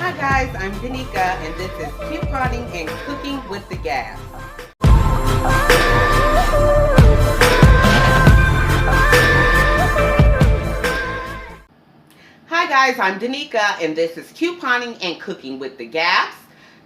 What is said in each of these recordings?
Hi guys, I'm Danica and this is Couponing and Cooking with the Gabb. Hi guys, I'm Danica and this is Couponing and Cooking with the Gabbs.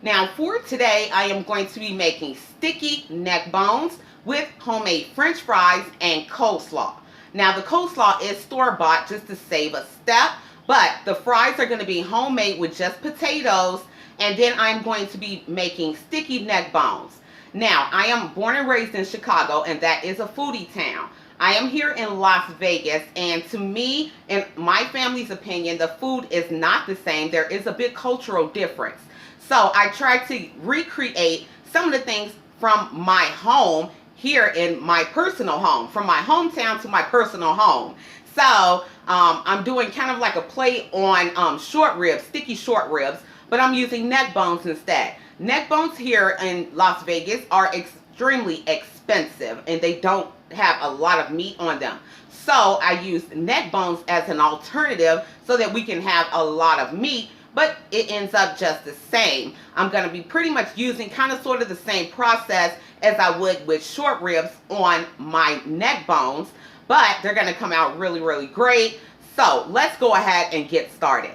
Now for today, I am going to be making sticky neck bones with homemade french fries and coleslaw. Now the coleslaw is store-bought just to save a step, but the fries are going to be homemade with just potatoes, and then I'm going to be making sticky neck bones. Now, I am born and raised in Chicago, and that is a foodie town. I am here in Las Vegas, and to me, in my family's opinion, the food is not the same. There is a big cultural difference. So I try to recreate some of the things from my home here in my personal home, from my hometown to my personal home. So I'm doing kind of like a play on short ribs, sticky short ribs, but I'm using neck bones instead. Neck bones here in Las Vegas are extremely expensive and they don't have a lot of meat on them. So I use neck bones as an alternative so that we can have a lot of meat, but it ends up just the same. I'm going to be pretty much using kind of sort of the same process as I would with short ribs on my neck bones, but they're going to come out really, really great. So let's go ahead and get started.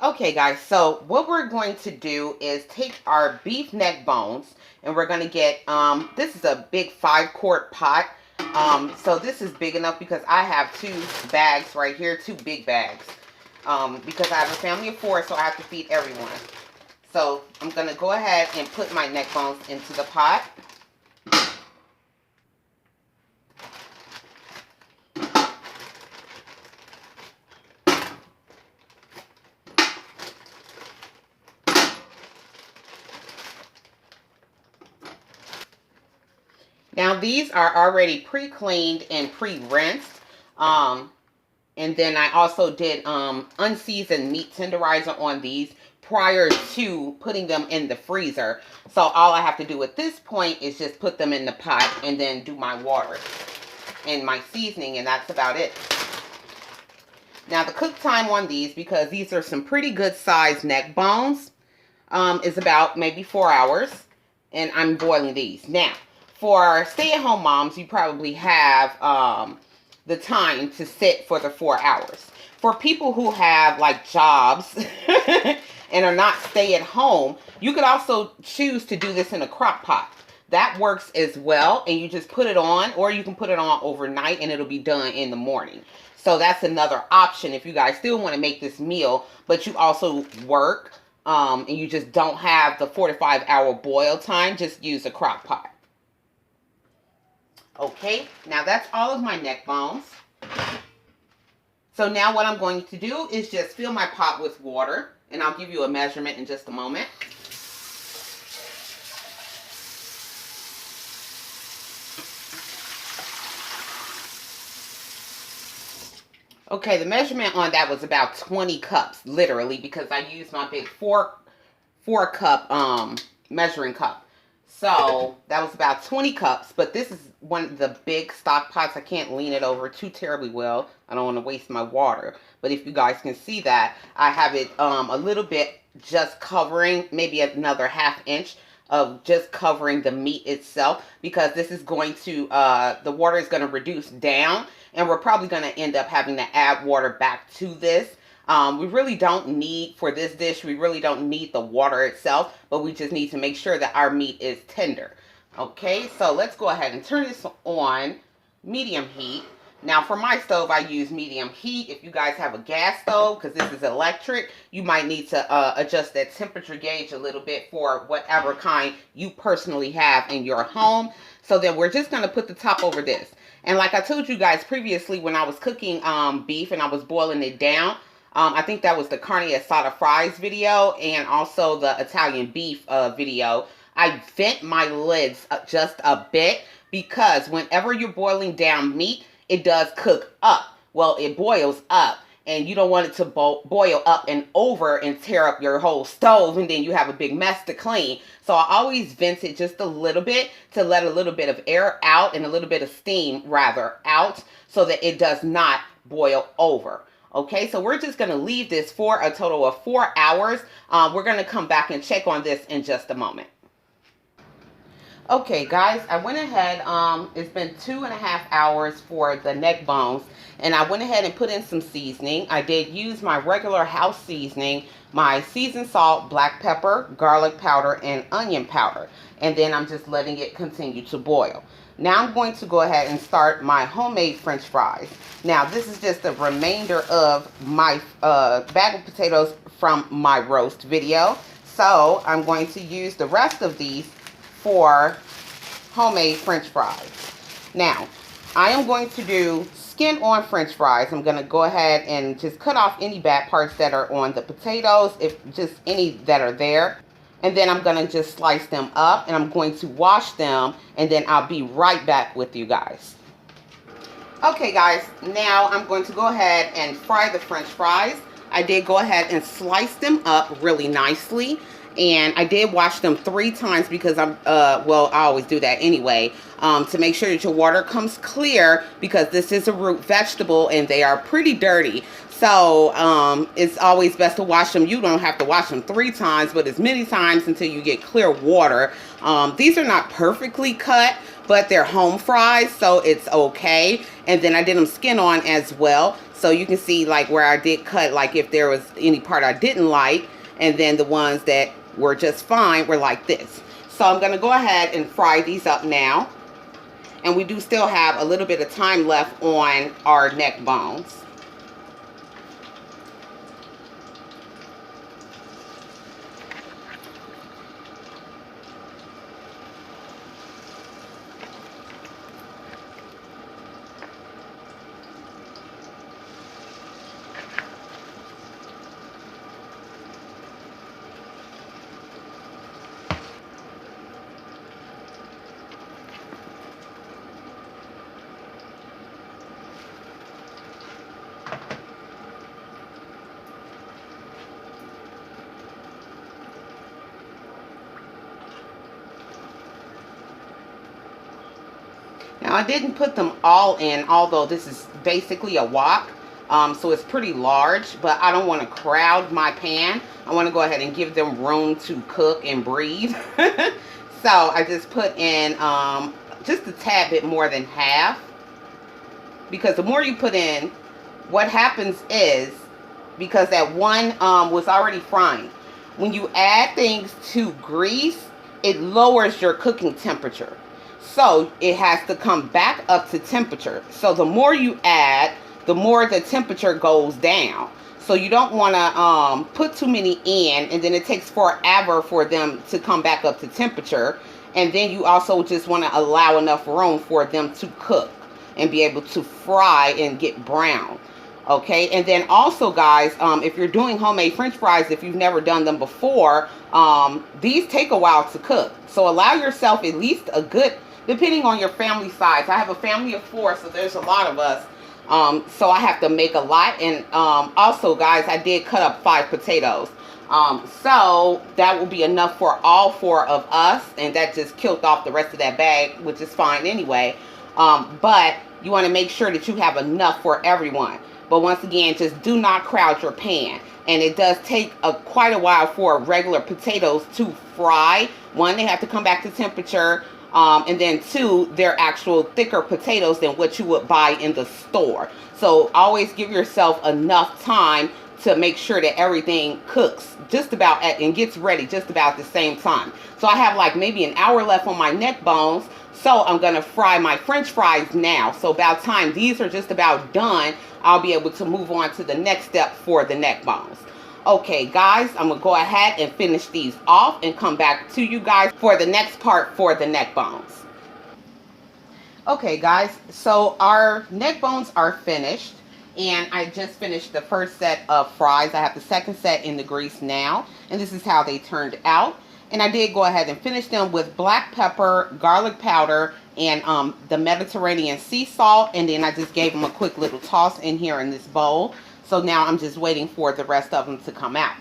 Okay guys, so what we're going to do is take our beef neck bones and we're going to get, this is a big 5-quart pot. So this is big enough because I have 2 bags right here, 2 big bags. Because I have a family of 4, so I have to feed everyone. So I'm going to go ahead and put my neck bones into the pot. Now these are already pre-cleaned and pre-rinsed. And then I also did unseasoned meat tenderizer on these prior to putting them in the freezer. So all I have to do at this point is just put them in the pot and then do my water and my seasoning, and that's about it. Now the cook time on these, because these are some pretty good sized neck bones, is about maybe 4 hours, and I'm boiling these. Now, for stay-at-home moms, you probably have the time to sit for the 4 hours. For people who have like jobs and are not stay-at-home, you could also choose to do this in a crock pot. That works as well, and you just put it on, or you can put it on overnight and it'll be done in the morning. So that's another option if you guys still want to make this meal, but you also work and you just don't have the 4 to 5 hour boil time. Just use a crock pot. Okay, now that's all of my neck bones. So now what I'm going to do is just fill my pot with water, and I'll give you a measurement in just a moment. Okay, the measurement on that was about 20 cups, literally, because I used my big 4 cup measuring cup. So that was about 20 cups, but this is one of the big stock pots. I can't lean it over too terribly well. I don't want to waste my water. But if you guys can see that, I have it a little bit just covering, maybe another ½ inch of just covering the meat itself, because this is going to, the water is going to reduce down, and we're probably going to end up having to add water back to this. We really don't need, for this dish, we really don't need the water itself, but we just need to make sure that our meat is tender. Okay, so let's go ahead and turn this on medium heat. Now for my stove, I use medium heat. If you guys have a gas stove, because this is electric, you might need to adjust that temperature gauge a little bit for whatever kind you personally have in your home. So then we're just going to put the top over this. And like I told you guys previously, when I was cooking beef and I was boiling it down, I think that was the carne asada fries video and also the Italian beef video. I vent my lids just a bit because whenever you're boiling down meat, it does cook up. Well, it boils up, and you don't want it to boil up and over and tear up your whole stove, and then you have a big mess to clean. So I always vent it just a little bit to let a little bit of air out and a little bit of steam rather out so that it does not boil over. Okay, so we're just going to leave this for a total of 4 hours. We're going to come back and check on this in just a moment. Okay, guys, I went ahead. It's been 2.5 hours for the neck bones, and I went ahead and put in some seasoning. I did use my regular house seasoning, my seasoned salt, black pepper, garlic powder, and onion powder, and then I'm just letting it continue to boil. Now I'm going to go ahead and start my homemade French fries. Now this is just the remainder of my bag of potatoes from my roast video, so I'm going to use the rest of these for homemade French fries. Now, I am going to do skin on French fries. I'm going to go ahead and just cut off any bad parts that are on the potatoes, if just any that are there. And then I'm going to just slice them up, and I'm going to wash them, and then I'll be right back with you guys. Okay guys, now I'm going to go ahead and fry the French fries. I did go ahead and slice them up really nicely. And I did wash them 3 times because well, I always do that anyway, to make sure that your water comes clear, because this is a root vegetable and they are pretty dirty. So it's always best to wash them. You don't have to wash them 3 times, but as many times until you get clear water. These are not perfectly cut, but they're home fries, so it's okay. And then I did them skin on as well. So you can see like where I did cut, like if there was any part I didn't like. And then the ones that were just fine were like this. So I'm going to go ahead and fry these up now. And we do still have a little bit of time left on our neck bones. Now I didn't put them all in, although this is basically a wok, so it's pretty large, but I don't want to crowd my pan. I want to go ahead and give them room to cook and breathe. So I just put in just a tad bit more than half, because the more you put in, what happens is, because that one was already frying, when you add things to grease, it lowers your cooking temperature. So it has to come back up to temperature. So the more you add, the more the temperature goes down. So you don't want to put too many in, and then it takes forever for them to come back up to temperature. And then you also just want to allow enough room for them to cook and be able to fry and get brown. Okay, and then also guys, if you're doing homemade French fries, if you've never done them before, these take a while to cook. So allow yourself at least a good, depending on your family size. I have a family of 4, so there's a lot of us. So I have to make a lot. And also, guys, I did cut up 5 potatoes. So that will be enough for all 4 of us. And that just killed off the rest of that bag, which is fine anyway. But you want to make sure that you have enough for everyone. But once again, just do not crowd your pan. And it does take quite a while for regular potatoes to fry. 1, they have to come back to temperature. And then 2, they're actual thicker potatoes than what you would buy in the store. So always give yourself enough time to make sure that everything cooks just about and gets ready just about the same time. So I have like maybe an hour left on my neck bones. So I'm going to fry my French fries now. So about time these are just about done, I'll be able to move on to the next step for the neck bones. Okay guys, I'm going to go ahead and finish these off and come back to you guys for the next part for the neck bones. Okay guys, so our neck bones are finished, and I just finished the first set of fries. I have the second set in the grease now, and this is how they turned out. And I did go ahead and finish them with black pepper, garlic powder, and the Mediterranean sea salt, and then I just gave them a quick little toss in here in this bowl. So now I'm just waiting for the rest of them to come out.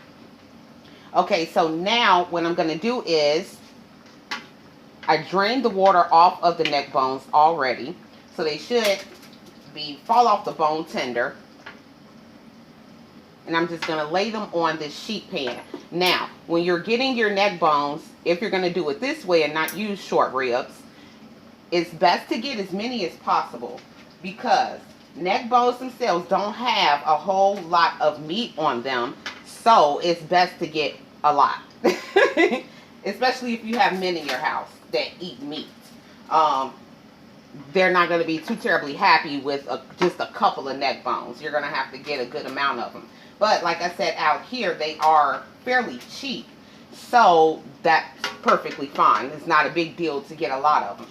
Okay, so now what I'm going to do is I drained the water off of the neck bones already. So they should fall off the bone tender. And I'm just going to lay them on this sheet pan. Now, when you're getting your neck bones, if you're going to do it this way and not use short ribs, it's best to get as many as possible, because neck bones themselves don't have a whole lot of meat on them. So it's best to get a lot. Especially if you have men in your house that eat meat. They're not going to be too terribly happy with just a couple of neck bones. You're going to have to get a good amount of them. But like I said, out here they are fairly cheap, so that's perfectly fine. It's not a big deal to get a lot of them.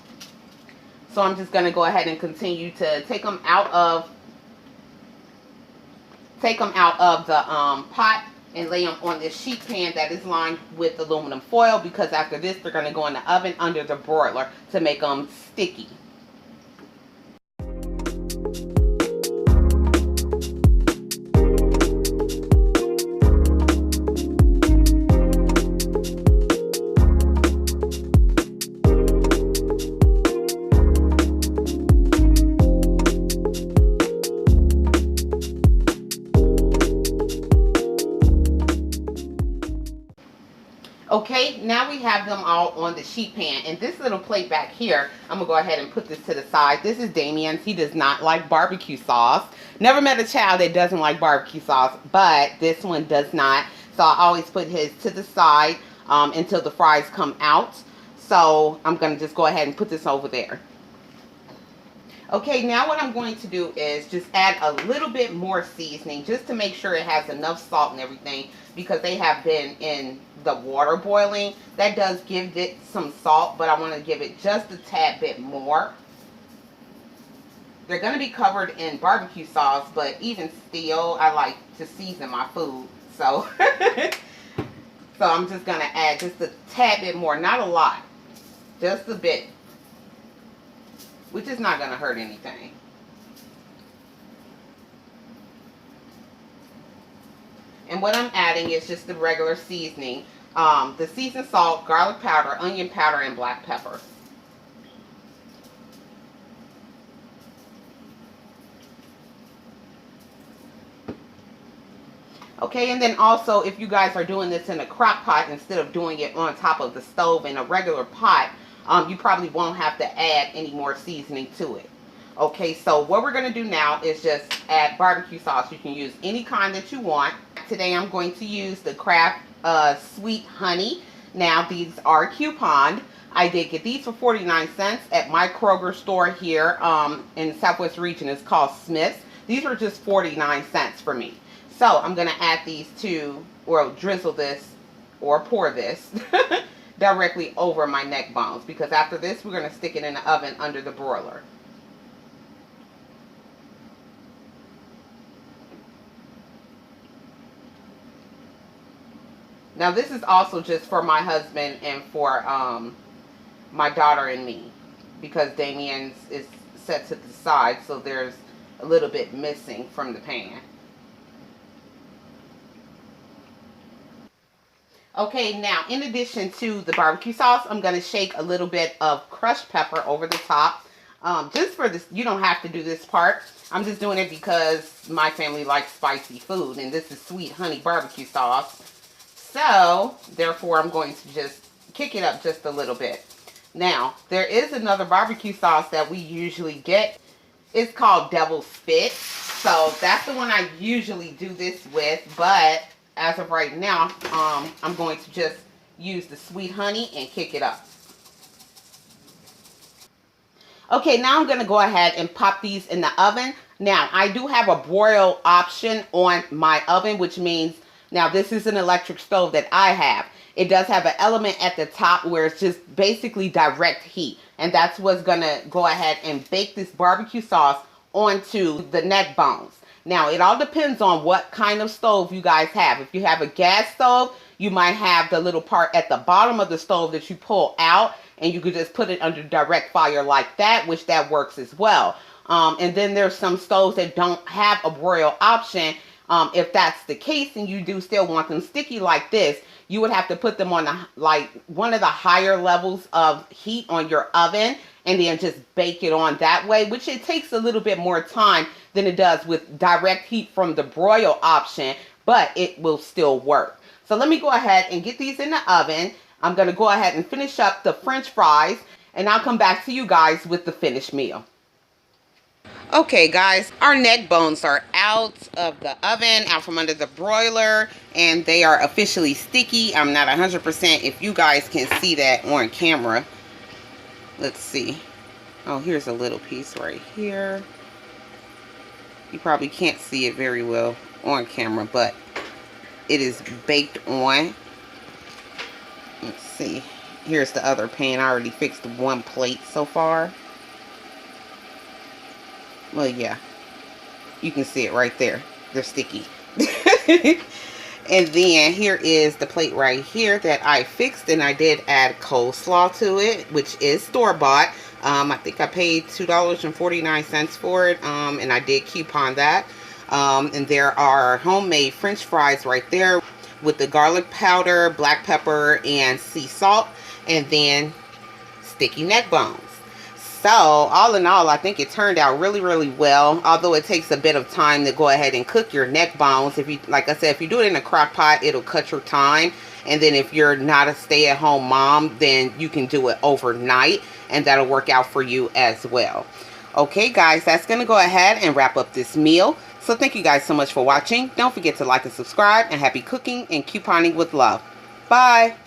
So I'm just going to go ahead and continue to take them out of the pot and lay them on this sheet pan that is lined with aluminum foil, because after this they're going to go in the oven under the broiler to make them sticky. Okay, now we have them all on the sheet pan. And this little plate back here, I'm going to go ahead and put this to the side. This is Damien's. He does not like barbecue sauce. Never met a child that doesn't like barbecue sauce, but this one does not. So I always put his to the side until the fries come out. So I'm going to just go ahead and put this over there. Okay, now what I'm going to do is just add a little bit more seasoning just to make sure it has enough salt and everything, because they have been in the water boiling. That does give it some salt, but I want to give it just a tad bit more. They're going to be covered in barbecue sauce, but even still, I like to season my food. So, so I'm just going to add just a tad bit more, not a lot, just a bit, which is not going to hurt anything. And what I'm adding is just the regular seasoning. The seasoned salt, garlic powder, onion powder, and black pepper. Okay, and then also, if you guys are doing this in a crock pot instead of doing it on top of the stove in a regular pot, you probably won't have to add any more seasoning to it. Okay, so what we're going to do now is just add barbecue sauce. You can use any kind that you want. Today I'm going to use the Kraft Sweet Honey. Now these are couponed. I did get these for 49 cents at my Kroger store here in the Southwest region. It's called Smith's. These were just 49 cents for me. So I'm going to add these to, or drizzle this, or pour this directly over my neck bones, because after this we're going to stick it in the oven under the broiler. Now this is also just for my husband and for my daughter and me, because Damien's is set to the side, so there's a little bit missing from the pan. Okay, now in addition to the barbecue sauce, I'm going to shake a little bit of crushed pepper over the top. Just for this, you don't have to do this part. I'm just doing it because my family likes spicy food, and this is sweet honey barbecue sauce. So, therefore, I'm going to just kick it up just a little bit. Now, there is another barbecue sauce that we usually get. It's called Devil's Spit. So, that's the one I usually do this with, but as of right now, I'm going to just use the sweet honey and kick it up. Okay, now I'm going to go ahead and pop these in the oven. Now, I do have a broil option on my oven, which means, now this is an electric stove that I have. It does have an element at the top where it's just basically direct heat. And that's what's going to go ahead and bake this barbecue sauce onto the neck bones. Now, it all depends on what kind of stove you guys have. If you have a gas stove, you might have the little part at the bottom of the stove that you pull out, and you could just put it under direct fire like that, which that works as well. And then there's some stoves that don't have a broil option. If that's the case and you do still want them sticky like this, you would have to put them on one of the higher levels of heat on your oven, and then just bake it on that way, which it takes a little bit more time than it does with direct heat from the broil option. but it will still work. So let me go ahead and get these in the oven. I'm going to go ahead and finish up the French fries, and I'll come back to you guys with the finished meal. Okay guys, our neck bones are out of the oven, out from under the broiler, and they are officially sticky. I'm not 100% if you guys can see that on camera. Let's see. Oh, here's a little piece right here. You probably can't see it very well on camera, but it is baked on. Let's see. Here's the other pan. I already fixed one plate so far. Well, yeah. You can see it right there. They're sticky. And then here is the plate right here that I fixed, and I did add coleslaw to it, which is store-bought. I think I paid $2.49 for it, and I did coupon that. And there are homemade French fries right there with the garlic powder, black pepper, and sea salt, and then sticky neck bones. So, all in all, I think it turned out really, really well. Although it takes a bit of time to go ahead and cook your neck bones. If you, like I said, if you do it in a crock pot, it'll cut your time. And then if you're not a stay-at-home mom, then you can do it overnight, and that'll work out for you as well. Okay, guys, that's going to go ahead and wrap up this meal. So thank you guys so much for watching. Don't forget to like and subscribe, and happy cooking and couponing with love. Bye.